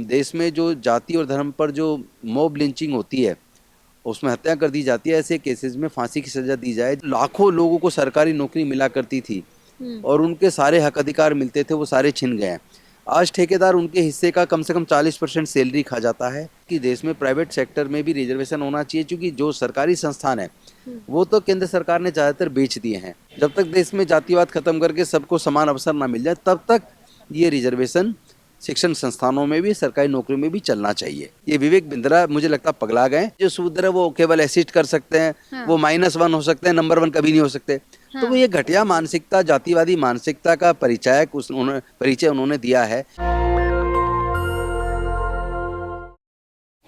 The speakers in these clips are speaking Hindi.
देश में जो जाति और धर्म पर जो मॉब लिंचिंग होती है, उसमें हत्या कर दी जाती है, ऐसे केसेस में फांसी की सजा दी जाए। लाखों लोगों को सरकारी नौकरी मिला करती थी हम्म। और उनके सारे हक अधिकार मिलते थे, वो सारे छिन गए हैं। आज ठेकेदार उनके हिस्से का कम से कम 40% सैलरी खा जाता है। कि देश में प्राइवेट सेक्टर में भी रिजर्वेशन होना चाहिए, क्योंकि जो सरकारी संस्थान है हम्म। वो तो केंद्र सरकार ने ज़्यादातर बेच दिए हैं। जब तक देश में जातिवाद खत्म करके सबको समान अवसर ना मिल जाए, तब तक ये रिजर्वेशन शिक्षण संस्थानों में भी, सरकारी नौकरियों में भी चलना चाहिए। ये विवेक बिंद्रा मुझे लगता पगला गए। जो शूद्र है वो केवल असिस्ट कर सकते हैं, हाँ। वो -1 हो सकते हैं, नंबर 1 कभी नहीं हो सकते। तो वो हाँ। ये घटिया मानसिकता, जातिवादी मानसिकता का परिचय उन्होंने दिया है।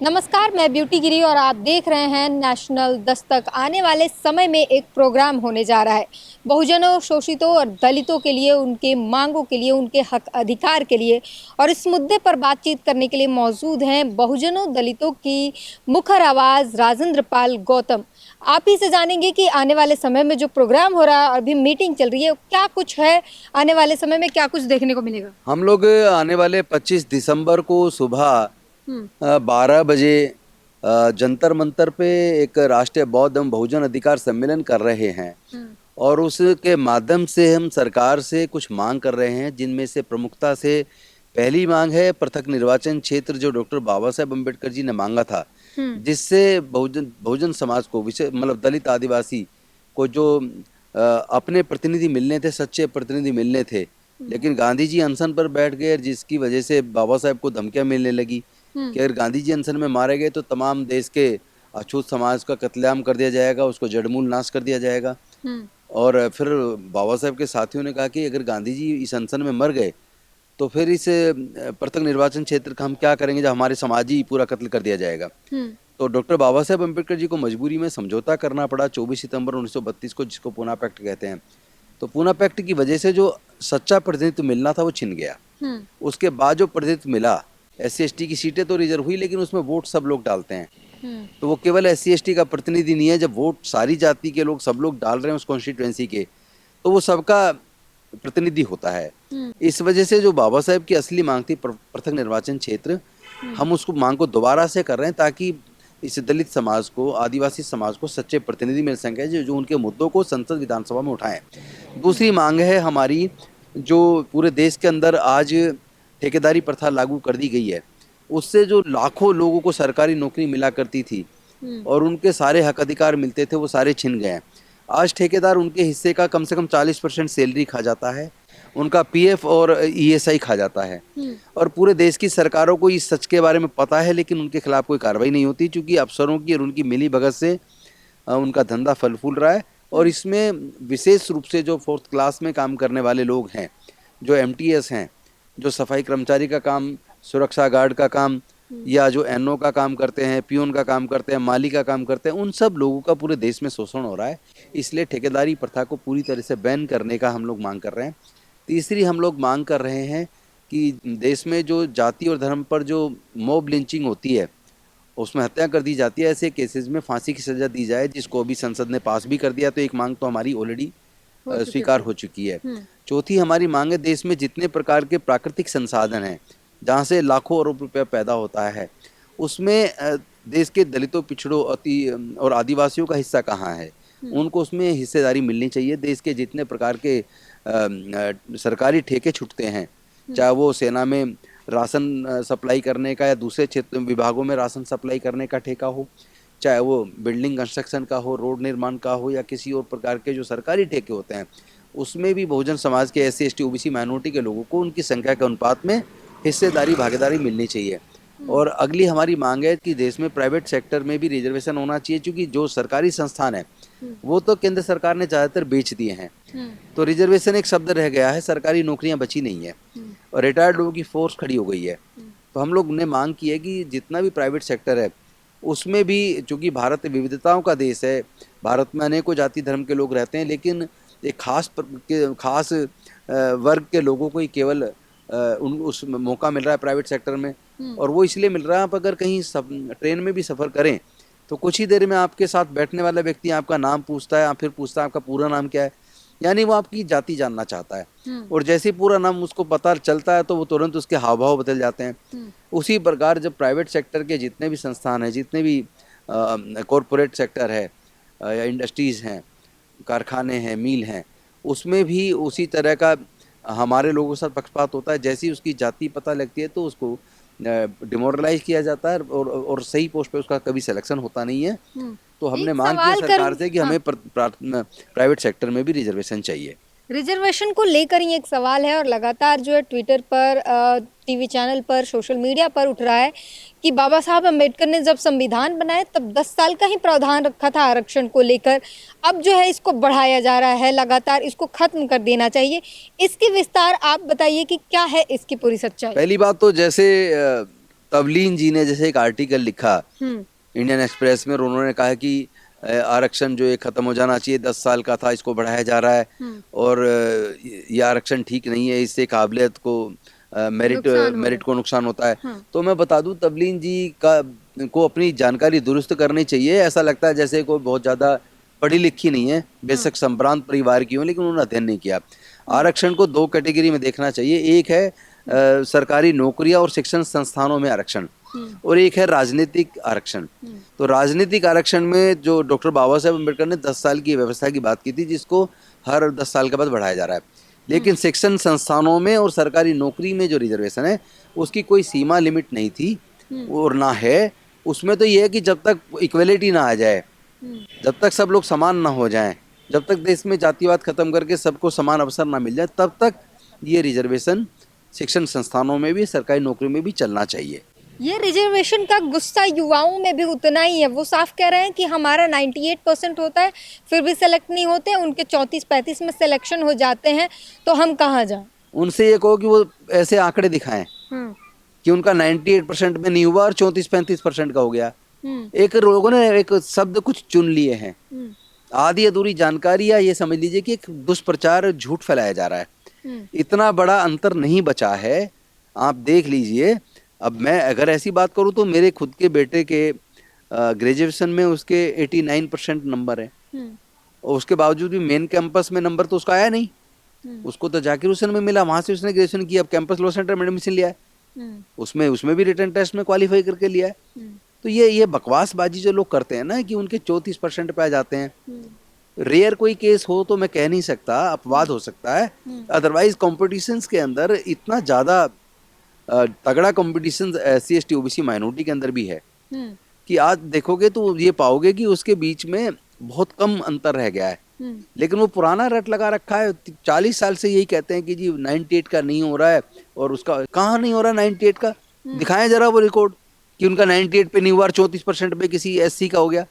नमस्कार, मैं ब्यूटी गिरी और आप देख रहे हैं नेशनल दस्तक। आने वाले समय में एक प्रोग्राम होने जा रहा है बहुजनों, शोषितों और दलितों के लिए, उनके मांगों के लिए, उनके हक अधिकार के लिए। और इस मुद्दे पर बातचीत करने के लिए मौजूद हैं बहुजनों दलितों की मुखर आवाज़ राजेंद्र पाल गौतम। आप ही से जानेंगे कि आने वाले समय में जो प्रोग्राम हो रहा है, अभी मीटिंग चल रही है, क्या कुछ है, आने वाले समय में क्या कुछ देखने को मिलेगा। हम लोग आने वाले 25 दिसंबर को सुबह हम्म। 12 बजे जंतर मंतर पे एक राष्ट्रीय बौद्ध एवं बहुजन अधिकार सम्मेलन कर रहे हैं। हम्म। और उसके माध्यम से हम सरकार से कुछ मांग कर रहे हैं, जिनमें से प्रमुखता से पहली मांग है पृथक निर्वाचन क्षेत्र, जो डॉक्टर बाबा साहेब अम्बेडकर जी ने मांगा था, हम्म। जिससे बहुजन समाज को, विशेष मतलब दलित आदिवासी को जो अपने प्रतिनिधि मिलने थे, सच्चे प्रतिनिधि मिलने थे। लेकिन गांधी जी अनशन पर बैठ गए, जिसकी वजह से बाबा साहेब को धमकियां मिलने लगी हम्म। कि अगर गांधी जी अनशन में मारे गए तो तमाम देश के अछूत समाज का कत्लेआम कर दिया जाएगा, उसको जड़मूल नाश कर दिया जाएगा। हम्म। और फिर बाबा साहेब के साथियों ने कहा कि अगर गांधी जी इस अनशन में मर गए तो फिर इस पृथक निर्वाचन क्षेत्र का हम क्या करेंगे, जब हमारे समाज ही पूरा कत्ल कर दिया जाएगा। हम्म। तो डॉक्टर बाबा साहेब अम्बेडकर जी को मजबूरी में समझौता करना पड़ा 24 सितंबर 1932 को, जिसको पूना पैक्ट कहते हैं। तो पूना पैक्ट की वजह से जो सच्चा प्रतिनिधित्व मिलना था वो छिन गया। हम्म। उसके बाद जो प्रतिनिधित्व मिला, SC ST की सीटें तो रिजर्व हुई, लेकिन उसमें वोट सब लोग डालते हैं। हम्म। तो वो केवल SC ST का प्रतिनिधि नहीं है। जब वोट सारी जाति के लोग, सब लोग डाल रहे हैं उस कॉन्स्टिट्यूएंसी के, तो वो सबका प्रतिनिधि होता है। हम्म। इस वजह से जो बाबा साहेब की असली मांग थी पृथक निर्वाचन क्षेत्र, हम उसको मांग को दोबारा से कर रहे हैं, ताकि इस दलित समाज को, आदिवासी समाज को सच्चे प्रतिनिधि मिल सकें, जो उनके मुद्दों को संसद विधानसभा में उठाएं। दूसरी मांग है हमारी, जो पूरे देश के अंदर आज ठेकेदारी प्रथा लागू कर दी गई है, उससे जो लाखों लोगों को सरकारी नौकरी मिला करती थी हम्म। और उनके सारे हक अधिकार मिलते थे, वो सारे छिन गए हैं। आज ठेकेदार उनके हिस्से का कम से कम 40% सैलरी खा जाता है, उनका PF और ESI खा जाता है। हम्म। और पूरे देश की सरकारों को इस सच के बारे में पता है, लेकिन उनके खिलाफ कोई कार्रवाई नहीं होती, क्योंकि अफसरों की और उनकी मिली भगत से उनका धंधा फल फूल रहा है। और इसमें विशेष रूप से जो 4th क्लास में काम करने वाले लोग हैं, जो MTS हैं, जो सफाई कर्मचारी का काम, सुरक्षा गार्ड का काम, या जो NO का काम करते हैं, पियून का काम करते हैं, माली का काम करते हैं, उन सब लोगों का पूरे देश में शोषण हो रहा है। इसलिए ठेकेदारी प्रथा को पूरी तरह से बैन करने का हम लोग मांग कर रहे हैं। तीसरी हम लोग मांग कर रहे हैं कि देश में जो जाति और धर्म पर जो मॉब लिंचिंग होती है, उसमें हत्या कर दी जाती है, ऐसे केसेस में फांसी की सजा दी जाए, जिसको अभी संसद ने पास भी कर दिया। तो एक मांग तो हमारी ऑलरेडी हो चुकी स्वीकार थी। हो चुकी है। हम्म। चौथी हमारी मांग है, देश में जितने प्रकार के प्राकृतिक संसाधन हैं, जहाँ से लाखों अरब रुपया पैदा होता है, उसमें देश के दलितों, पिछड़ों और आदिवासियों का हिस्सा कहाँ है, उनको उसमें हिस्सेदारी मिलनी चाहिए। देश के जितने प्रकार के सरकारी ठेके छूटते हैं, चाहे वो सेना में राशन सप्लाई करने का, या दूसरे क्षेत्र विभागों में राशन सप्लाई करने का ठेका हो, चाहे वो बिल्डिंग कंस्ट्रक्शन का हो, रोड निर्माण का हो, या किसी और प्रकार के जो सरकारी ठेके होते हैं, उसमें भी बहुजन समाज के SC ST OBC माइनॉरिटी के लोगों को उनकी संख्या के अनुपात में हिस्सेदारी, भागीदारी मिलनी चाहिए। और अगली हमारी मांग है कि देश में प्राइवेट सेक्टर में भी रिजर्वेशन होना चाहिए, क्योंकि जो सरकारी संस्थान है वो तो केंद्र सरकार ने ज़्यादातर बेच दिए हैं। तो रिजर्वेशन एक शब्द रह गया है, सरकारी नौकरियां बची नहीं है, और रिटायर्ड लोगों की फोर्स खड़ी हो गई है। तो हम लोग ने मांग की है कि जितना भी प्राइवेट सेक्टर है उसमें भी, चूँकि भारत विविधताओं का देश है, भारत में अनेकों जाति धर्म के लोग रहते हैं, लेकिन एक खास वर्ग के लोगों को ही केवल उस मौका मिल रहा है प्राइवेट सेक्टर में। और वो इसलिए मिल रहा है, आप अगर कहीं ट्रेन में भी सफ़र करें तो कुछ ही देर में आपके साथ बैठने वाला व्यक्ति आपका नाम पूछता है, फिर पूछता है आपका पूरा नाम क्या है, यानी वो आपकी जाति जानना चाहता है, और जैसे ही पूरा नाम उसको पता चलता है तो वो तुरंत उसके हाव भाव बदल जाते हैं। उसी प्रकार जब प्राइवेट सेक्टर के जितने भी संस्थान हैं, जितने भी कॉरपोरेट सेक्टर है या इंडस्ट्रीज़ हैं, कारखाने हैं, मील हैं, उसमें भी उसी तरह का हमारे लोगों के साथ पक्षपात होता है। जैसे ही उसकी जाति पता लगती है तो उसको डिमोरलाइज किया जाता है, और सही पोस्ट पे उसका कभी सिलेक्शन होता नहीं है। तो हमने एक मांग की है सवाल सरकार करूं, से कि हाँ, हमें प्राइवेट सेक्टर में भी रिजर्वेशन चाहिए। रिजर्वेशन को लेकर ही एक सवाल है और लगातार जो है ट्विटर पर, टीवी चैनल पर, सोशल मीडिया पर उठ रहा है कि बाबा साहब अम्बेडकर ने जब संविधान बनाए तब 10 साल का ही प्रावधान रखा था आरक्षण को लेकर। अब जो है इसको बढ़ाया जा रहा है, लगातार इसको खत्म कर देना चाहिए। इसकी विस्तार आप बताइए कि क्या है इसकी पूरी सच्चाई। पहली बात तो जैसे तवलीन जी ने जैसे एक आर्टिकल लिखा इंडियन एक्सप्रेस में, और उन्होंने कहा कि आरक्षण जो है खत्म हो जाना चाहिए, 10 साल का था, इसको बढ़ाया जा रहा है, और ये आरक्षण ठीक नहीं है, इससे काबिलियत को मेरिट को नुकसान होता है। तो मैं बता दूं, तवलीन जी को अपनी जानकारी दुरुस्त करनी चाहिए। ऐसा लगता है जैसे कोई बहुत ज़्यादा पढ़ी लिखी नहीं है, बेशक संभ्रांत परिवार की हो, लेकिन उन्होंने अध्ययन नहीं किया। आरक्षण को 2 कैटेगरी में देखना चाहिए। एक है सरकारी नौकरियां और शिक्षण संस्थानों में आरक्षण, और एक है राजनीतिक आरक्षण। तो राजनीतिक आरक्षण में जो डॉक्टर बाबा साहेब अम्बेडकर ने 10 साल की व्यवस्था की बात की थी, जिसको हर 10 साल के बाद बढ़ाया जा रहा है। लेकिन शिक्षण संस्थानों में और सरकारी नौकरी में जो रिजर्वेशन है उसकी कोई सीमा लिमिट नहीं थी, और ना है। उसमें तो ये है कि जब तक इक्वलिटी ना आ जाए, जब तक सब लोग समान ना हो जाएं, जब तक देश में जातिवाद खत्म करके सबको समान अवसर ना मिल जाए, तब तक ये रिजर्वेशन शिक्षण संस्थानों में भी, सरकारी नौकरी में भी चलना चाहिए। ये रिजर्वेशन का गुस्सा युवाओं में भी उतना ही है। वो साफ कह रहे हैं कि हमारा 98% होता है, फिर भी सेलेक्ट नहीं होते, उनके 34-35 में सिलेक्शन हो जाते हैं, तो हम कहाँ जाएं। उनसे ये कहो कि वो ऐसे आंकड़े दिखाएं कि उनका 98% में नहीं हुआ और 34-35% का हो गया। एक लोगों ने एक शब्द कुछ चुन लिए हैं, आधी अधूरी जानकारी, या ये समझ लीजिए कि एक दुष्प्रचार, झूठ फैलाया जा रहा है। इतना बड़ा अंतर नहीं बचा है, आप देख लीजिए। अब मैं अगर ऐसी बात करूं तो मेरे खुद के बेटे के ग्रेजुएशन में उसके 89% नंबर है, और उसके बावजूद भी मेन कैंपस में नंबर तो उसका आया नहीं। उसको तो जाकिर हुसैन में मिला, वहां से उसने ग्रेजुएशन किया, अब कैंपस लॉ सेंटर में एडमिशन लिया है, उसमें भी रिटन टेस्ट में क्वालिफाई करके लिया है। तो ये बकवासबाजी जो लोग करते हैं ना, कि उनके 34% पे आ जाते हैं, रेयर कोई केस हो तो मैं कह नहीं सकता, अपवाद हो सकता है। अदरवाइज कॉम्पिटिशन्स के अंदर इतना ज़्यादा तगड़ा competition SC ST OBC minority के अंदर भी है कि आज देखोगे तो ये पाओगे कि उसके बीच में बहुत कम अंतर रह गया है। लेकिन वो पुराना रट लगा रखा है, 40 साल से यही कहते हैं कि जी 98 का नहीं हो रहा है, और उसका कहाँ नहीं हो रहा 98 का, दिखाएं जरा वो रिकॉर्ड कि उनका 98 पे नहीं हुआ, 34% पे किसी SC का हो गया।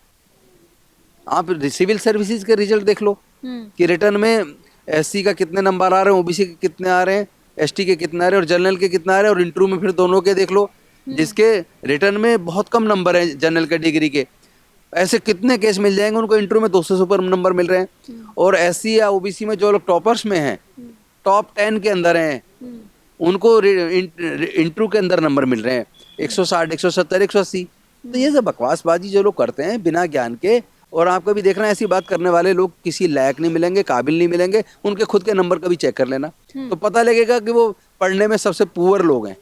आप सिविल सर्विसेज के रिजल्ट देख लो कि रिटर्न में SC का कितने नंबर आ रहे हैं, OBC के कितने आ रहे हैं, ST के कितने आ रहे हैं, और जनरल के कितने आ रहे हैं, और इंटरव्यू में फिर दोनों के देख लो, जिसके रिटर्न में बहुत कम नंबर है जनरल कैटेगरी के, ऐसे कितने केस मिल जाएंगे उनको इंटरव्यू में 200 से ऊपर नंबर मिल रहे हैं। और SC या OBC में जो लोग टॉपर्स में हैं, टॉप 10 के अंदर हैं, उनको इंटरव्यू के अंदर नंबर मिल रहे हैं 160, 170, 180। तो ये सब बकवासबाजी जो लोग करते हैं बिना ज्ञान के, और आप कभी देखना ऐसी बात करने वाले लोग किसी लायक नहीं मिलेंगे, काबिल नहीं मिलेंगे। उनके खुद के नंबर कभी चेक कर लेना तो पता लगेगा कि वो पढ़ने में सबसे पुअर लोग हैं।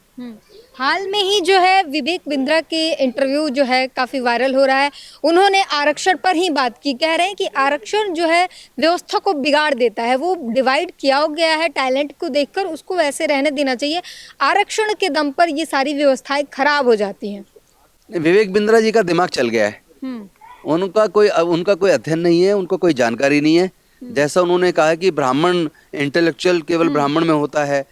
हाल में ही जो है विवेक बिंद्रा के इंटरव्यू जो है काफ़ी वायरल हो रहा है। उन्होंने आरक्षण पर ही बात की, कह रहे हैं कि आरक्षण जो है व्यवस्था को बिगाड़ देता है, वो डिवाइड किया गया है टैलेंट को देखकर, उसको वैसे रहने देना चाहिए। आरक्षण के दम पर ये सारी व्यवस्थाएं खराब हो जाती हैं। विवेक बिंद्रा जी का दिमाग चल गया है, उनका कोई अध्ययन नहीं है, उनको कोई जानकारी नहीं है। जैसा उन्होंने कहा कि ब्राह्मण इंटेलेक्चुअल केवल ब्राह्मण में होता है,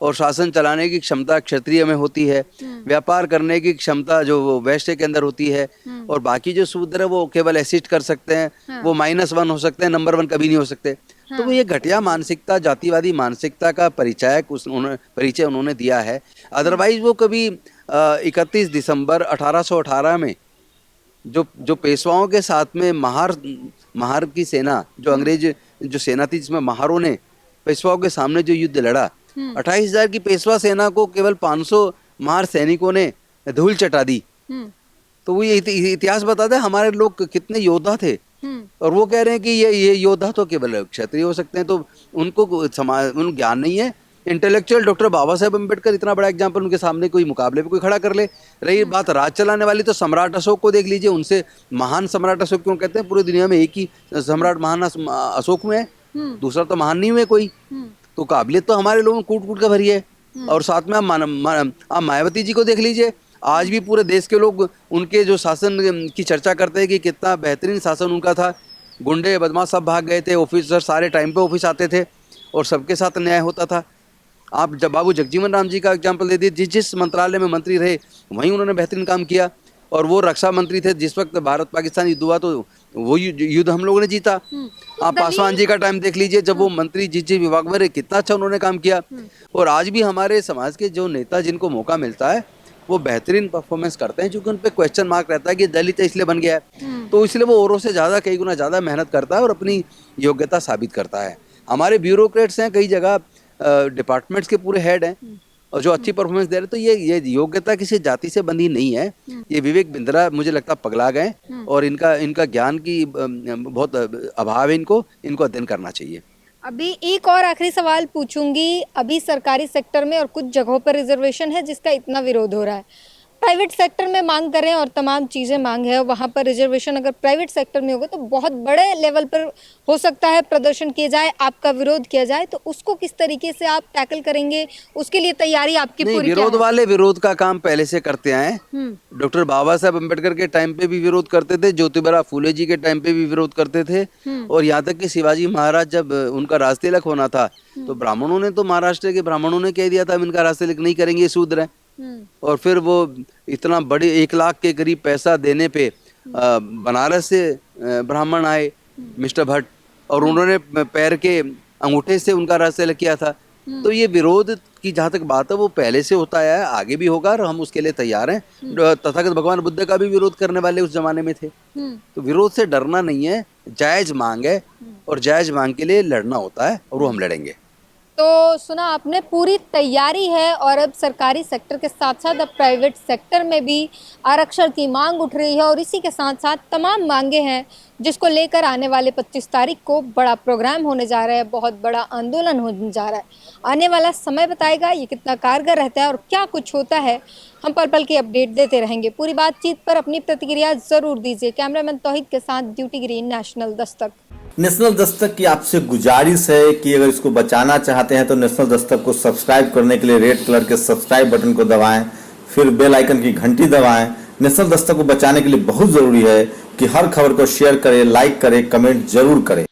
और शासन चलाने की क्षमता क्षत्रिय में होती है, व्यापार करने की क्षमता जो वैश्य के अंदर होती है, और बाकी जो शूद्र है वो केवल असिस्ट कर सकते हैं, वो -1 हो सकते हैं, नंबर 1 कभी नहीं हो सकते। तो वो ये घटिया मानसिकता, जातिवादी मानसिकता का परिचय उन्होंने दिया है। अदरवाइज वो कभी 31 दिसंबर 1818 में जो पेशवाओं के साथ में महार की सेना, जो अंग्रेज जो सेना थी, जिसमें महारों ने पेशवाओं के सामने जो युद्ध लड़ा, 28,000 की पेशवा सेना को केवल 500 महार सैनिकों ने धूल चटा दी। तो वो ये इतिहास बताता है हमारे लोग कितने योद्धा थे, और वो कह रहे हैं कि ये योद्धा तो केवल क्षत्रिय हो सकते हैं, तो उनको समाज उन ज्ञान नहीं है। इंटेलेक्चुअल डॉक्टर बाबा साहेब अम्बेडकर इतना बड़ा एग्जाम्पल, उनके सामने कोई मुकाबले पे कोई खड़ा कर ले। रही बात राज चलाने वाली, तो सम्राट अशोक को देख लीजिए, उनसे महान सम्राट अशोक क्यों कहते हैं? पूरी दुनिया में एक ही सम्राट महान अशोक में है, दूसरा तो महान नहीं हुए कोई। तो काबिलियत तो हमारे लोगों कूट कूट कर भरी है। और साथ में आप मायावती जी को देख लीजिए, आज भी पूरे देश के लोग उनके जो शासन की चर्चा करते हैं कि कितना बेहतरीन शासन उनका था। गुंडे बदमाश सब भाग गए थे, ऑफिसर सारे टाइम पे ऑफिस आते थे और सबके साथ न्याय होता था। आप जब बाबू जगजीवन राम जी का एग्जाम्पल दे दिए, जिस मंत्रालय में मंत्री रहे वहीं उन्होंने बेहतरीन काम किया। और वो रक्षा मंत्री थे जिस वक्त भारत पाकिस्तान युद्ध हुआ, तो वो युद्ध हम लोगों ने जीता। आप पासवान जी का टाइम देख लीजिए, जब वो मंत्री जिस विभाग में रहे, कितना अच्छा उन्होंने काम किया। और आज भी हमारे समाज के जो नेता जिनको मौका मिलता है वो बेहतरीन परफॉर्मेंस करते हैं, क्योंकि उन पे क्वेश्चन मार्क रहता है कि दलित इसलिए बन गया है, तो इसलिए वो औरों से ज़्यादा कई गुना ज़्यादा मेहनत करता है और अपनी योग्यता साबित करता है। हमारे ब्यूरोक्रेट्स हैं कई जगह, डिपार्टमेंट्स के पूरे हेड हैं और जो अच्छी परफॉर्मेंस दे रहे, तो ये योग्यता किसी जाति से बंधी नहीं है। ये विवेक बिंद्रा मुझे लगता पगला गए और इनका ज्ञान की बहुत अभाव है। इनको अध्ययन करना चाहिए। अभी एक और आखिरी सवाल पूछूंगी। अभी सरकारी सेक्टर में और कुछ जगहों पर रिजर्वेशन है जिसका इतना विरोध हो रहा है, प्राइवेट सेक्टर में मांग करें और तमाम चीज़ें मांग है, वहाँ पर रिजर्वेशन अगर प्राइवेट सेक्टर में होगा तो बहुत बड़े लेवल पर हो सकता है प्रदर्शन किया जाए, आपका विरोध किया जाए, तो उसको किस तरीके से आप टैकल करेंगे? उसके लिए तैयारी आपकी नहीं, पूरी विरोध वाले विरोध का काम पहले से करते आए। डॉक्टर बाबा साहब अम्बेडकर के टाइम पे भी विरोध करते थे, ज्योतिबा फूले जी के टाइम पे भी विरोध करते थे, और यहाँ तक कि शिवाजी महाराज जब उनका राज तिलक होना था तो ब्राह्मणों ने, तो महाराष्ट्र के ब्राह्मणों ने कह दिया था हम इनका राज तिलक नहीं करेंगे, ये शूद्र है। और फिर वो इतना बड़े 1 लाख के करीब पैसा देने पे बनारस से ब्राह्मण आए, मिस्टर भट्ट, और उन्होंने पैर के अंगूठे से उनका राज तिलक किया था। तो ये विरोध की जहाँ तक बात है वो पहले से होता आया है, आगे भी होगा और हम उसके लिए तैयार हैं। तथागत भगवान बुद्ध का भी विरोध करने वाले उस जमाने में थे। तो विरोध से डरना नहीं है, जायज मांग है और जायज मांग के लिए लड़ना होता है और वो हम लड़ेंगे। तो सुना आपने, पूरी तैयारी है और अब सरकारी सेक्टर के साथ साथ अब प्राइवेट सेक्टर में भी आरक्षण की मांग उठ रही है और इसी के साथ साथ तमाम मांगे हैं जिसको लेकर आने वाले 25 तारीख को बड़ा प्रोग्राम होने जा रहा है, बहुत बड़ा आंदोलन होने जा रहा है। आने वाला समय बताएगा ये कितना कारगर रहता है और क्या कुछ होता है। हम पल पल की अपडेट देते रहेंगे। पूरी बातचीत पर अपनी प्रतिक्रिया जरूर दीजिए। कैमरामैन तौहीद के साथ duty green, national Dastak. National Dastak की आपसे गुजारिश है कि अगर इसको बचाना चाहते हैं तो नेशनल दस्तक को सब्सक्राइब करने के लिए रेड कलर के सब्सक्राइब बटन को दबाएं, फिर बेल आइकन की घंटी दबाएं। नेशनल दस्तक को बचाने के लिए बहुत जरूरी है कि हर खबर को शेयर करें, लाइक करें, कमेंट जरूर करें।